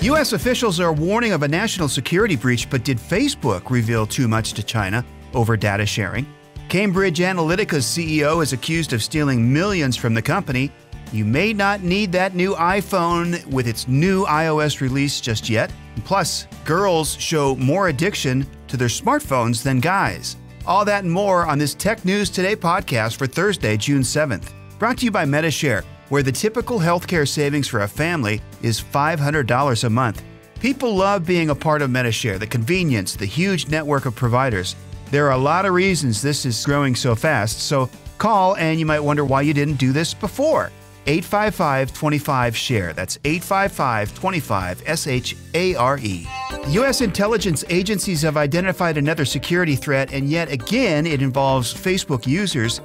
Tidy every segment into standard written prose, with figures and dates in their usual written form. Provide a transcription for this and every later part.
U.S. officials are warning of a national security breach, but did Facebook reveal too much to China over data sharing? Cambridge Analytica's CEO is accused of stealing millions from the company. You may not need that new iPhone with its new iOS release just yet. Plus, girls show more addiction to their smartphones than guys. All that and more on this Tech News Today podcast for Thursday, June 7th. Brought to you by MediShare, where the typical healthcare savings for a family is $500 a month. People love being a part of MediShare, the convenience, the huge network of providers. There are a lot of reasons this is growing so fast, so call and you might wonder why you didn't do this before. 855-25-SHARE. That's 855-25-SHARE. U.S. intelligence agencies have identified another security threat, and yet again it involves Facebook users.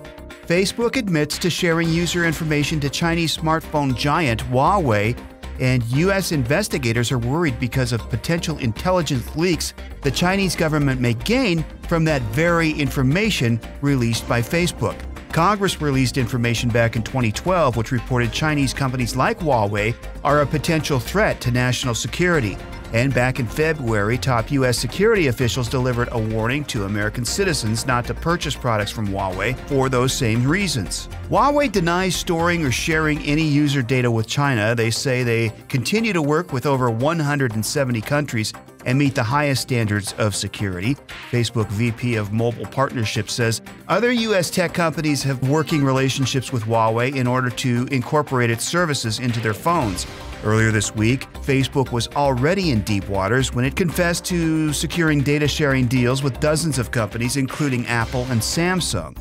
Facebook admits to sharing user information to Chinese smartphone giant Huawei, and U.S. investigators are worried because of potential intelligence leaks the Chinese government may gain from that very information released by Facebook. Congress released information back in 2012 which reported Chinese companies like Huawei are a potential threat to national security. And back in February, top U.S. security officials delivered a warning to American citizens not to purchase products from Huawei for those same reasons. Huawei denies storing or sharing any user data with China. They say they continue to work with over 170 countries and meet the highest standards of security. Facebook VP of Mobile Partnerships says other U.S. tech companies have working relationships with Huawei in order to incorporate its services into their phones. Earlier this week, Facebook was already in deep waters when it confessed to securing data sharing deals with dozens of companies, including Apple and Samsung.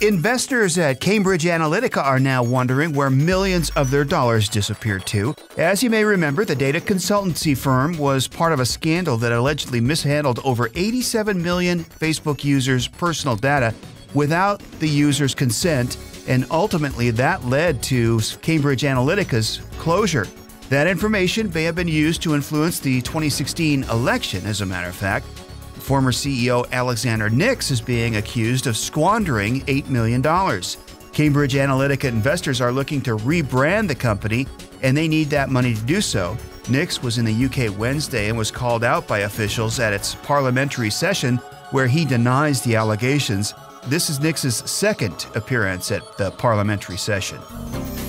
Investors at Cambridge Analytica are now wondering where millions of their dollars disappeared to. As you may remember, the data consultancy firm was part of a scandal that allegedly mishandled over 87 million Facebook users' personal data without the user's consent, and ultimately that led to Cambridge Analytica's closure. That information may have been used to influence the 2016 election, as a matter of fact. Former CEO Alexander Nix is being accused of squandering $8 million. Cambridge Analytica investors are looking to rebrand the company, and they need that money to do so. Nix was in the UK Wednesday and was called out by officials at its parliamentary session, where he denies the allegations. This is Nix's second appearance at the parliamentary session.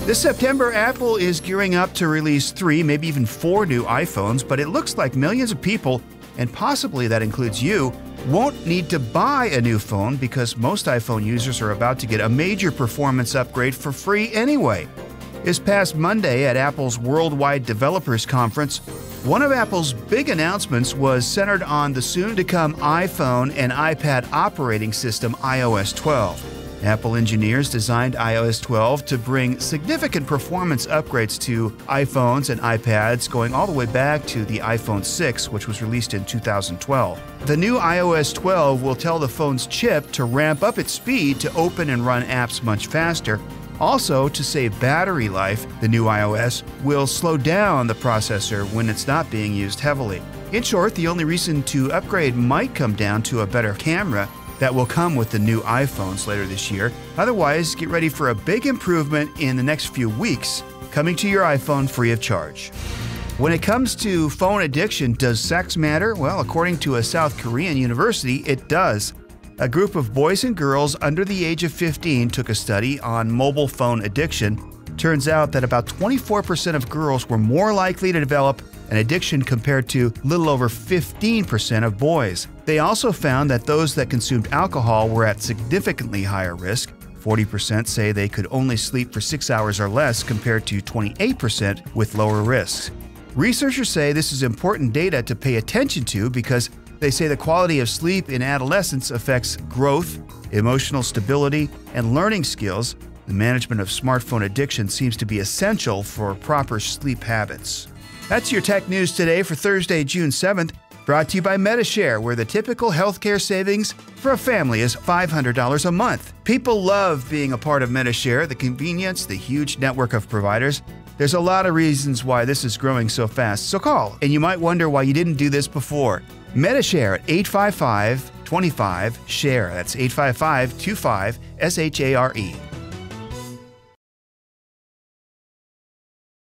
This September, Apple is gearing up to release 3, maybe even 4 new iPhones, but it looks like millions of people, and possibly that includes you, won't need to buy a new phone because most iPhone users are about to get a major performance upgrade for free anyway. This past Monday at Apple's Worldwide Developers Conference, one of Apple's big announcements was centered on the soon-to-come iPhone and iPad operating system iOS 12. Apple engineers designed iOS 12 to bring significant performance upgrades to iPhones and iPads going all the way back to the iPhone 6, which was released in 2012. The new iOS 12 will tell the phone's chip to ramp up its speed to open and run apps much faster. Also, to save battery life, the new iOS will slow down the processor when it's not being used heavily. In short, the only reason to upgrade might come down to a better camera that will come with the new iPhones later this year. Otherwise, get ready for a big improvement in the next few weeks, coming to your iPhone free of charge. When it comes to phone addiction, does sex matter? Well, according to a South Korean university, it does. A group of boys and girls under the age of 15 took a study on mobile phone addiction. Turns out that about 24% of girls were more likely to develop an addiction compared to little over 15% of boys. They also found that those that consumed alcohol were at significantly higher risk. 40% say they could only sleep for 6 hours or less compared to 28% with lower risks. Researchers say this is important data to pay attention to because they say the quality of sleep in adolescence affects growth, emotional stability, and learning skills. The management of smartphone addiction seems to be essential for proper sleep habits. That's your Tech News Today for Thursday, June 7th, brought to you by MediShare, where the typical healthcare savings for a family is $500 a month. People love being a part of MediShare, the convenience, the huge network of providers. There's a lot of reasons why this is growing so fast, so call, and you might wonder why you didn't do this before. MediShare at 855-25-SHARE. That's 855-25-SHARE.